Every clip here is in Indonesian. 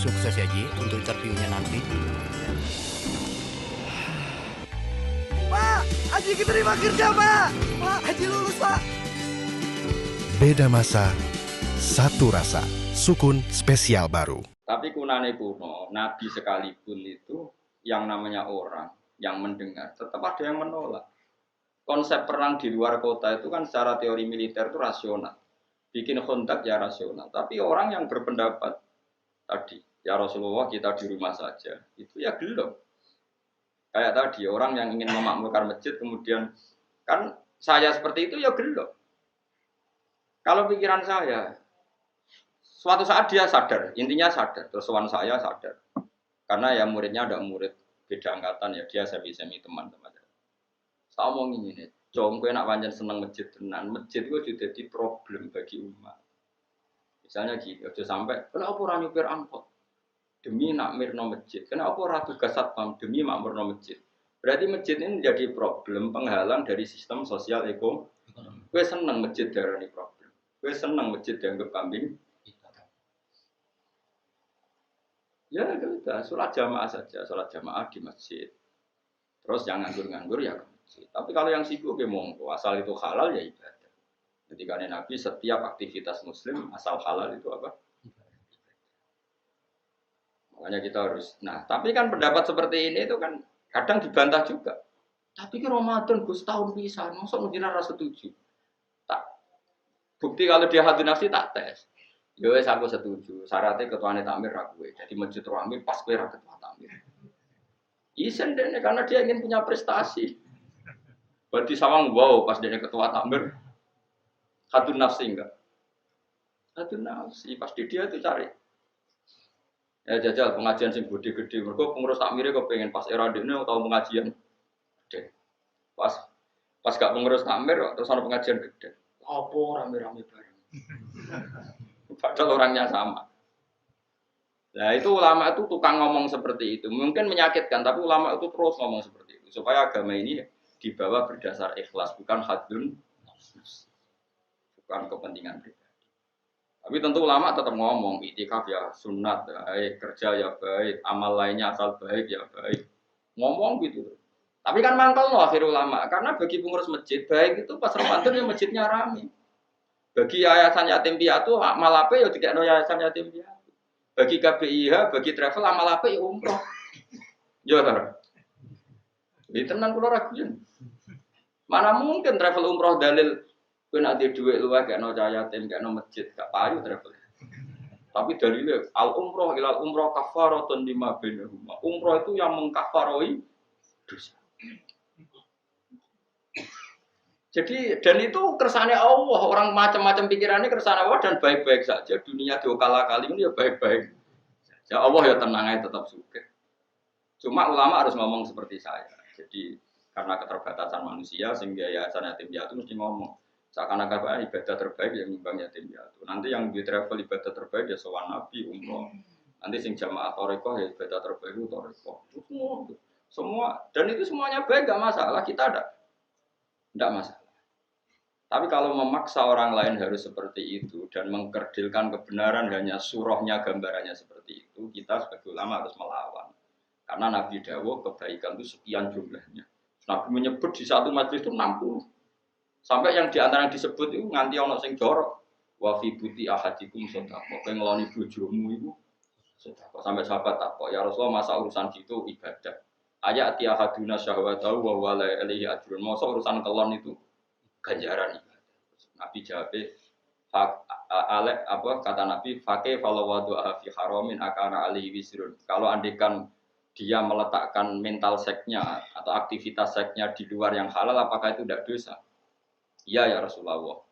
Sukses ya Ji untuk interviewnya nanti. Pak, Haji diterima kerja, Pak. Pak, Haji lulus, Pak. Beda masa, satu rasa. Sukun spesial baru. Tapi kunane kuno, Nabi sekalipun itu yang namanya orang yang mendengar, tetap ada yang menolak. Konsep perang di luar kota itu kan secara teori militer itu rasional. Bikin kontak ya rasional. Tapi orang yang berpendapat tadi, ya Rasulullah kita di rumah saja, itu ya gelap. Kayak tadi, orang yang ingin memakmurkan masjid kemudian, kan saya seperti itu ya gelap. Kalau pikiran saya, suatu saat dia sadar, intinya sadar, terus sowan saya sadar. Karena ya muridnya ada murid beda angkatan ya, dia semi-semi teman-teman. Saya omongin ini, Jom kowe nak pancen seneng masjid tenan, masjid itu sudah jadi problem bagi umat. Misalnya gini, aja sampai, kenapa ora nyupir angkot? Demi nak mirno masjid. Kenapa ora tugas satpam demi makmurno masjid? Berarti masjid ini menjadi problem penghalang dari sistem sosial ekonomi. Kowe seneng masjid darani problem. Kowe seneng masjid dianggap kambing. Ya udah, sholat jamaah saja, sholat jamaah di masjid. Terus yang nganggur-nganggur ya ke masjid. Tapi kalau yang sibuk ya monggo, asal itu halal ya ibadah. Ketika Nabi setiap aktivitas muslim asal halal itu apa? Makanya kita harus. Nah, tapi kan pendapat seperti ini itu kan kadang dibantah juga. Tapi kan Ramadan Gus tahun pisan, mosok mungkin ora setuju. Tak. Bukti kalau dia hati nafsi tak tes. Ya wes aku setuju. Syaratnya ketuane takmir ra kowe. Jadi masjid rame pas kowe ra ketua takmir. Isen dene karena dia ingin punya prestasi. Berarti sawang wow pas dia ketua takmir. Hatun nafsi enggak? Hatun nafsi pasti dia itu cari. Ya jajal pengajian sing gede-gede. Mergo pengurus takmire kok pengen pas era dene tau pengajian gede. Pas gak pengurus takmir terus ana pengajian gede. Apa rame-rame bareng. Padahal orangnya sama. Nah itu ulama itu tukang ngomong seperti itu. Mungkin menyakitkan, tapi ulama itu terus ngomong seperti itu. Supaya agama ini dibawa berdasar ikhlas, bukan hadun, bukan kepentingan pribadi. Tapi tentu ulama tetap ngomong, itikaf ya sunat, baik, kerja ya baik, amal lainnya asal baik ya baik. Ngomong gitu. Tapi kan mangkal loh akhir ulama, karena bagi pengurus masjid, baik itu pas Ramadan ya masjidnya rame. Bagi yayasan yatim piatu amal apa ya dikekno yayasan yatim piatu. Bagi KBIH, bagi travel amal apa ya umroh. Ya ta. Di tenan kula raguyan. Mana mungkin travel umroh dalil kowe nek duwe dhuwit luwih kekno yatim, kekno masjid, gak payu travel. Tapi dalilnya al umroh ilal umroh kafaratun lima bainahuma. Umroh itu yang mengkafaroi dosa. Jadi dan itu kersane Allah, orang macam-macam pikirannya kersane Allah dan baik-baik saja. Dunia diokala-kali ini ya baik-baik. Ya Allah ya tenang aja tetap suka. Cuma ulama harus ngomong seperti saya. Jadi karena keterbatasan manusia sehingga yayasan yatim piatu mesti ngomong seakan-akan ibadah terbaik yang nyumbang yatim piatu. Nanti yang di travel ibadah terbaik ya sowan nabi umroh. Nanti sing jamaah thariqah ya ibadah terbaik itu thariqah. Semua dan itu semuanya baik enggak masalah. Kita ada enggak masalah. Tapi kalau memaksa orang lain harus seperti itu dan mengkerdilkan kebenaran hanya surahnya, gambarannya seperti itu, kita sebagai ulama harus melawan. Karena Nabi Dawuh kebaikan itu sekian jumlahnya. Nabi menyebut di satu majelis itu 60. Sampai yang di antara yang disebut itu nganti ana sing jorok. Wa fi buti ahadikum sedekah. Kowe ngeloni bojomu iku sedekah. Sampai sahabat takok, ya Rasulullah masa urusan gitu ibadah. Ayat ahaduna syahwatahu wa wala alaihi ajrun. Masa urusan kelon itu ganjaran ibadah. Nabi jawab, apa kata Nabi, faqih falawadu fi haramin akana alihi wisrun. Kalau andikan dia meletakkan mental seksnya atau aktivitas seksnya di luar yang halal, apakah itu tidak dosa? Iya ya Rasulullah.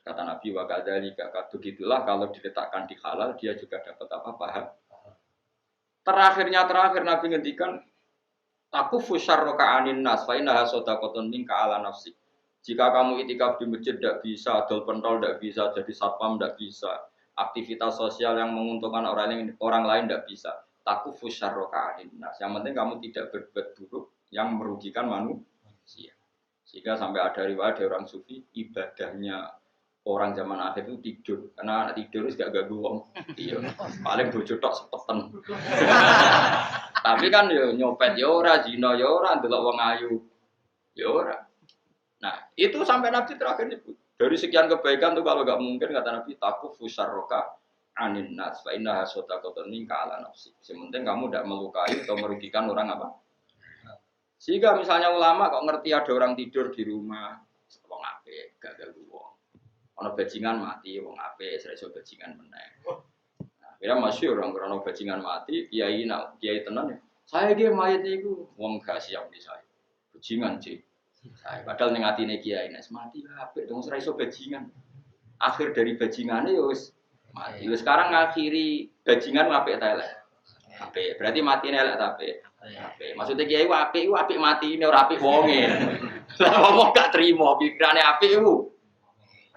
Kata Nabi wa kadzalika begitulah kalau diletakkan di halal dia juga dapat apa paham. Terakhir Nabi ngendikan aku fusyarroka anin nas fa innaha shadaqatun minka ala nafsi. Jika kamu itikaf di masjid tidak bisa, adol pentol tidak bisa, jadi satpam tidak bisa, aktivitas sosial yang menguntungkan orang lain tidak bisa. Taku fusyarroka aninnas. Yang penting kamu tidak berbuat buruk yang merugikan manusia. Sehingga sampai ada riwayat dari orang sufi, ibadahnya orang zaman akhir itu tidur karena anak tidur itu gak ganggu wong. Iya, paling bojo tok sepeten. Tapi kan yo nyopet yo ora, zina yo ora, ndelok wong ayu yo ora. Nah, itu sampai Nabi terakhir nyebut. Dari sekian kebaikan tuh kalau gak mungkin kata Nabi takuf fusarroka anin nas fa inna hasodaqatan minka ala nafsi. Sementing kamu tidak melukai atau merugikan orang apa? Sehingga misalnya ulama kok ngerti ada orang tidur di rumah, wong apik, gak ganggu wong. Ana bajingan mati, wong apik, iso bajingan meneh. Nah, kira masyhur orang ana bajingan mati, kiai tenan ya. Saya ge mayit niku wong gak siap di saya. Bajingan sih. Saya padahal ning atine kiai nek mati apik dong ora iso bajingan. Akhir dari bajingane ya wis mati. Wis sekarang ngakhiri bajingan apik ta elek. Apik. Berarti matine elek ta apik. Apik. Maksudnya kiai ku apik mati ini ora apik wonge. Lah wong gak trimo pikirane apik iku.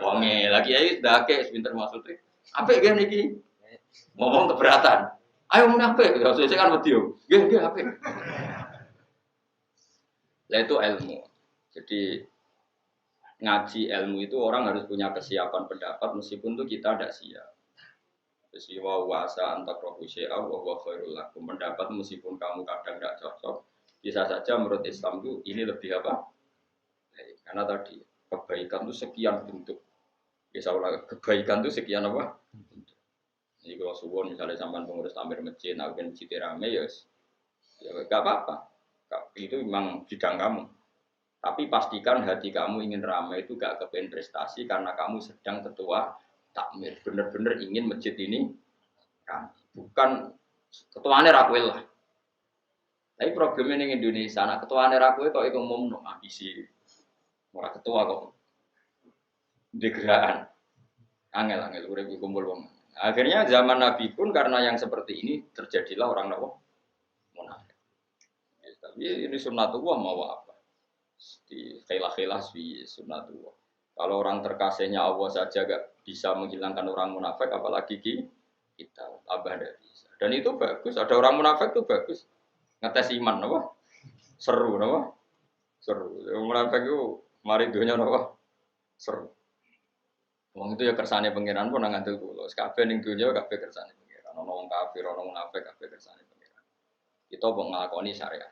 Wonge lagi kiai ndake sepinter maksudnya. Apik nggih niki. Ngomong keberatan. Ayo mun apik, ya sesuk kan wedi yo. Nggih apik. Lah itu ilmu. Jadi ngaji ilmu itu orang harus punya kesiapan pendapat meskipun itu kita tidak siap. Jadi wasa antak rohusya wa khairul lakum. Pendapat meskipun kamu kadang tidak cocok, bisa saja menurut Islam itu ini lebih apa? Karena tadi kebaikan itu sekian bentuk. Bisa ulang kebaikan itu sekian apa? Jadi kalau suwon misalnya sampai pengurus tamir masjid, agen masjid rame ya gak apa-apa. Itu memang bidang kamu. Tapi pastikan hati kamu ingin ramai itu gak kepengen prestasi karena kamu sedang ketua takmir. Bener-bener ingin masjid ini ramai. Bukan ketuanya rakwel lah. Tapi problemnya di Indonesia, anak ketuanya rakwel kok itu umum no ambisi. Orang ketua kok degraan. Angel urip kumpul wong. Akhirnya zaman Nabi pun karena yang seperti ini terjadilah orang munafik. Tapi ini sunnatullah mau apa? Di khailah fi sunnatullah. Kalau orang terkasihnya Allah saja gak bisa menghilangkan orang munafik, apalagi kita tambah tidak bisa. Dan itu bagus. Ada orang munafik itu bagus. Ngetes iman, apa? Seru, apa? Seru. Munafik itu mari dunia, apa? Seru. Wong itu ya kersane pangeran pun nang ngandel kula. Kabeh ning dunya kabeh kersane pangeran. Ana wong kafir, ana munafik kabeh kersane pangeran. Kita kok nglakoni syariat.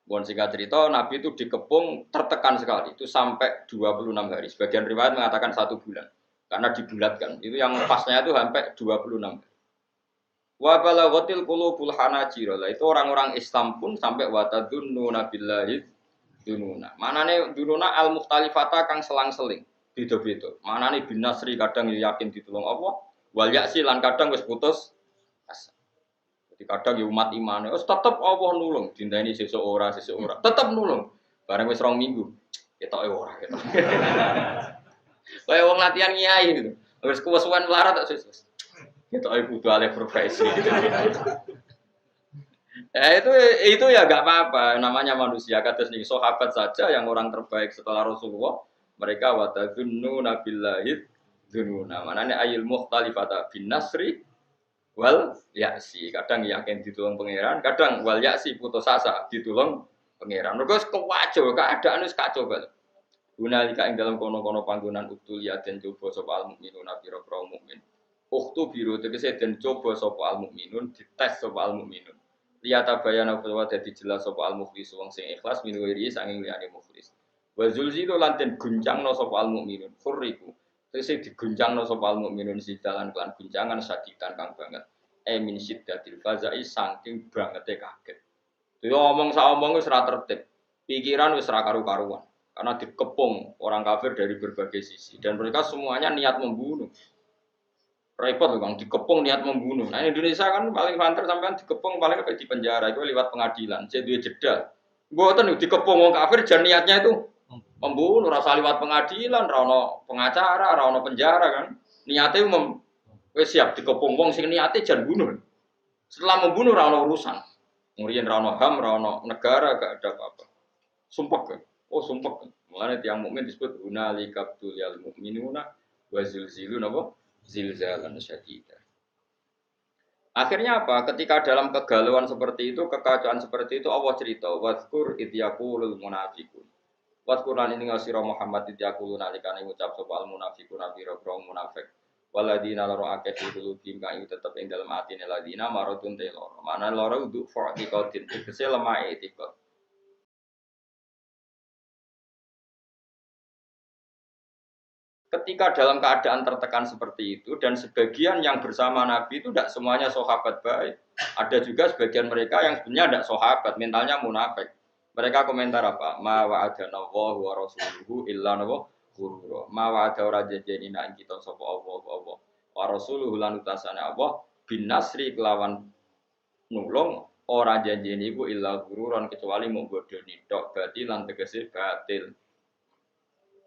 Bon singkat cerita, Nabi itu dikepung tertekan sekali. Itu sampai 26 hari. Sebagian riwayat mengatakan 1 bulan. Karena dibulatkan. Itu yang pasnya itu sampai 26 hari. Wa balaghatil qulubul hanajir. Itu orang-orang Islam pun sampai watadunnu billahi dununa. Manane dununa al-mukhtalifata kang selang-seling. Beda-beda. Manane bin Nasri kadang yakin ditulung Allah, wal yaksi lan kadang wis putus asa. Jadi kadang ya umat imane, wis tetep Allah nulung, dinteni sesuk ora, tetep nulung. Bareng wis 2 minggu, ketoke ora, ketok. Kayak wong latihan kiai gitu. Wis kuwesuan melarat tak wis. Ketoke kudu alih profesi. Itu ya enggak apa-apa, namanya manusia. Kados niki sahabat saja yang orang terbaik setelah Rasulullah. Mereka watadunnu billahi dununa. Manane ayil mukhtalifata bin nasri wal ya'si. Kadang yakin ditulung pangeran, kadang wal ya'si putus asa ditulung pangeran. Mergo kewacau keadaan wis kacau banget. Gunalika ing dalam kono-kono panggonan utul ya den coba sapa al mukminuna pira-pira mukmin. Ukhtu biru tegese den coba sapa al mukminun dites sapa al mukminun. Liyata bayana wa dadi jelas sapa al mukhlis wong sing ikhlas minuwiri sanging liyane mukhlis. Wa zulzilu lanten guncangno sapa al mukminun furiku tegese diguncangno sapa al mukminun sidalan kelan guncangan sadikan kang banget min siddatil fazai saking bangete kaget yo omong sak omong wis ora tertib pikiran wis ora karu-karuan karena dikepung orang kafir dari berbagai sisi dan mereka semuanya niat membunuh repot loh Kang dikepung niat membunuh nah Indonesia kan paling banter sampean dikepung paling ke di penjara itu lewat pengadilan jadi jeda mboten dikepung wong kafir jan niatnya itu membunuh, rasa liwat pengadilan, rano pengacara, rano penjara kan. Niatnya wes siap dikepung wong sing niatnya jangan bunuh. Setelah membunuh rano urusan. Kemudian rano HAM, rano negara gak ada apa-apa. Sumpah kan? Oh sumpah kan. Mulanya tiang mukmin disebut hunalika tuliyal mukminuna wa zilzilun apa? Zilzalan syadidah. Akhirnya apa? Ketika dalam kegalauan seperti itu, kekacauan seperti itu Allah cerita, wadzkur id yaqulul munafiqun. Waskuran ini ngasira Muhammad diakulu nalikane ngucap sapa al munafiqun biro munafik. Waladina loro akeh dulu kang tetep ing dalem atine ladina maradun te loro. Mana loro uduk fa'tiqatin tegese lemah etikot. Ketika dalam keadaan tertekan seperti itu dan sebagian yang bersama Nabi itu tidak semuanya sahabat baik. Ada juga sebagian mereka yang sebenarnya tidak sahabat, mentalnya munafik. Mereka komentar apa? Ma wa'adana Allahu wa rasuluhu illa ghurura. Ma wa'ada ora janjeni nek kita sapa Allah wa rasuluhu lan utasane Allah bin nasri kelawan nulung ora janjeni iku illa ghururan kecuali mung bodoni tok berarti lan tegese batil.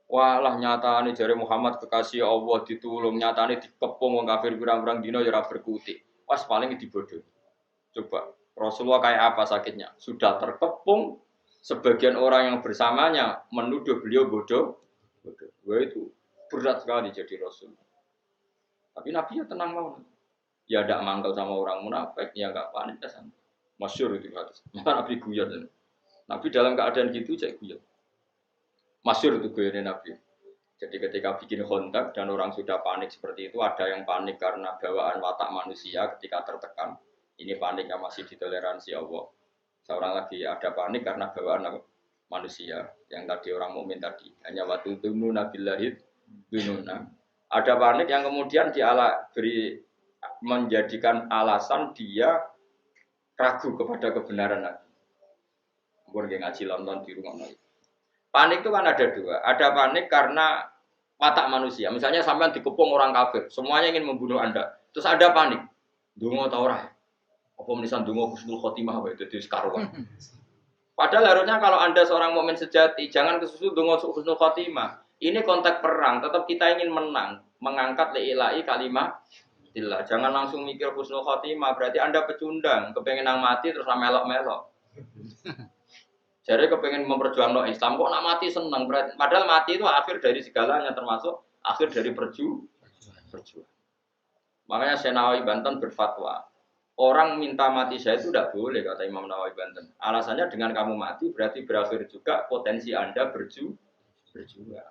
Walah nyatane jare Muhammad kekasih Allah ditulung nyatane dikepung wong kafir pirang-pirang dina ya ora berkutik. Pas paling dibodohi. Coba Rasulullah kayak apa sakitnya? Sudah terkepung, sebagian orang yang bersamanya menuduh beliau bodoh. Wah itu berat sekali jadi Rasul. Tapi Nabi ya tenang mau. Ya tidak mangkal sama orang munafik, ya enggak panik kesan. Masyhur itu hadis. Nabi guyon. Nabi dalam keadaan gitu cek guyon. Masyhur itu guyonnya Nabi. Jadi ketika bikin kontak dan orang sudah panik seperti itu, ada yang panik karena bawaan watak manusia ketika tertekan. Ini panik yang masih ditoleransi Allah. Seorang lagi ada panik karena bawaan manusia yang tadi orang mukmin tadi. Hanya waktu itu nabillahid dununa. Ada panik yang kemudian beri menjadikan alasan dia ragu kepada kebenaran Nabi. Mungkin ngaji nonton di rumah Nabi. Panik itu kan ada dua. Ada panik karena watak manusia. Misalnya sampean dikepung orang kafir, semuanya ingin membunuh Anda. Terus ada panik. Dungo ta ora? Apa menisan dungo husnul khotimah apa itu karuan. Padahal harusnya kalau Anda seorang mukmin sejati, jangan kesusu dungo husnul khotimah. Ini konteks perang, tetap kita ingin menang, mengangkat li'ilai kalimah illah. Jangan langsung mikir husnul khotimah, berarti Anda pecundang, kepengen nang mati terus melok-melok. Jadi kepengen memperjuangkan Islam kok nak mati senang, padahal mati itu akhir dari segalanya termasuk akhir dari perjuangan. Makanya Syekh Nawawi Banten berfatwa, orang minta mati saya itu tidak boleh kata Imam Nawawi Banten. Alasannya dengan kamu mati berarti berakhir juga potensi Anda berjuang.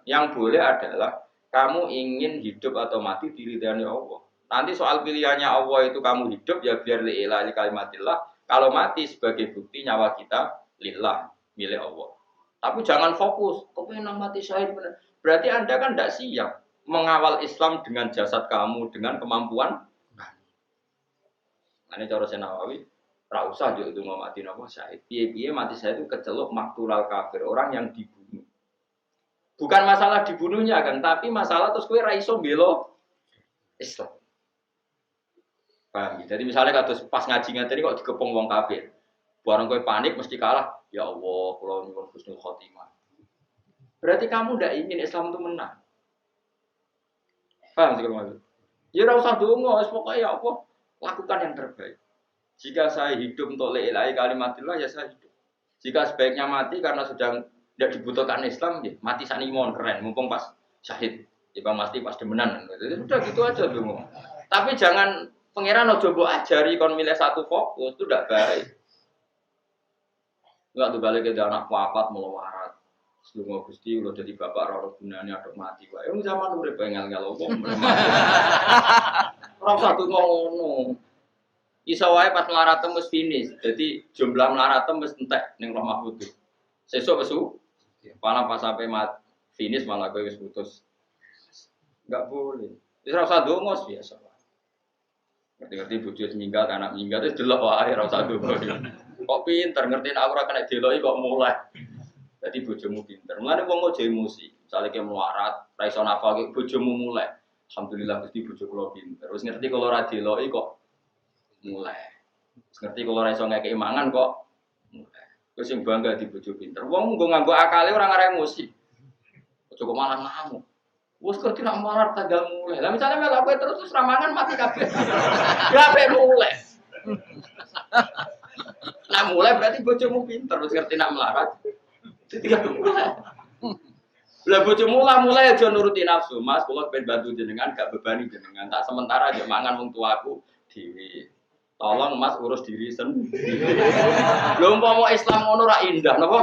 Yang boleh adalah kamu ingin hidup atau mati diridhani Allah. Nanti soal pilihannya Allah itu kamu hidup ya biar li'ilai kalimatillah. Kalau mati sebagai bukti nyawa kita lillah. Milik Allah. Tapi jangan fokus, kepengen mati syahid benar. Berarti Anda kan tidak siap mengawal Islam dengan jasad kamu, dengan kemampuan. Nah, ini cara Syekh Nawawi, ra usah yo itu mau mati napa syahid. Piye-piye mati syahid itu keceluk maktulal kafir, orang yang dibunuh. Bukan masalah dibunuhnya kan, tapi masalah terus kowe ra iso belo Islam. Paham? Jadi misalnya kados pas ngaji ngene kok dikepung wong kafir. Barang kowe panik mesti kalah. Ya Allah, kula nyuwun husnul khotimah. Berarti kamu tidak ingin Islam itu menang. Paham sih kalau ya ora usah donga, wis pokoke ya apa, lakukan yang terbaik. Jika saya hidup untuk la ilaha kalimatillah ya saya hidup. Jika sebaiknya mati karena sudah tidak dibutuhkan Islam, ya mati saniki mon keren, mumpung pas syahid. Ya mati pas demenan. Jadi udah gitu aja donga. Tapi jangan pangeran ojo mbok ajari kon milih satu fokus, itu tidak baik. Enggak tuh balik ke anak papat mau warat. Sebelum Gusti udah jadi bapak raro gunane aduk mati wae. Wong zaman urip ngel-ngel wong. Ora satu ngono. Iso wae pas melarat wis finish. Jadi jumlah melarat wis entek ning Roh Mahfud. Sesuk wesu. Malah pas sampai finish malah kowe wis putus. Enggak boleh. Wis ora usah dongo biasa. Ngerti-ngerti bojo minggat, anak minggat wis delok wae ora usah dongo. Kok pinter ngertiin aku ora kena deloki kok mulai. Jadi bojomu pinter. Mulane wong ojo emosi. Misale ki melarat, ra iso nafal ki bojomu mulai. Alhamdulillah Gusti bojo kula pinter. Wis ngerti kalau ora deloki kok mulai. Wis ngerti kalau ora iso ngekeki mangan kok mulai. Wis sing bangga di bojo pinter. Wong nganggo akale ora ngarep emosi. Ojo kok malah ngamuk. Wes ngerti nak melarat tanggal mulai. Lah misale melok kowe terus ramangan mati kabeh. Ya ape mulai. Nah mulai berarti bojomu pinter, wis ngerti nak melarat. Ditinggal mulai. Lah bojomu lah mulai aja nuruti nafsu. Mas, kula pengen bantu jenengan gak bebani jenengan. Tak sementara aja mangan wong tuaku dhewe. Tolong Mas urus diri sendiri. Lho umpama Islam ngono ra indah napa?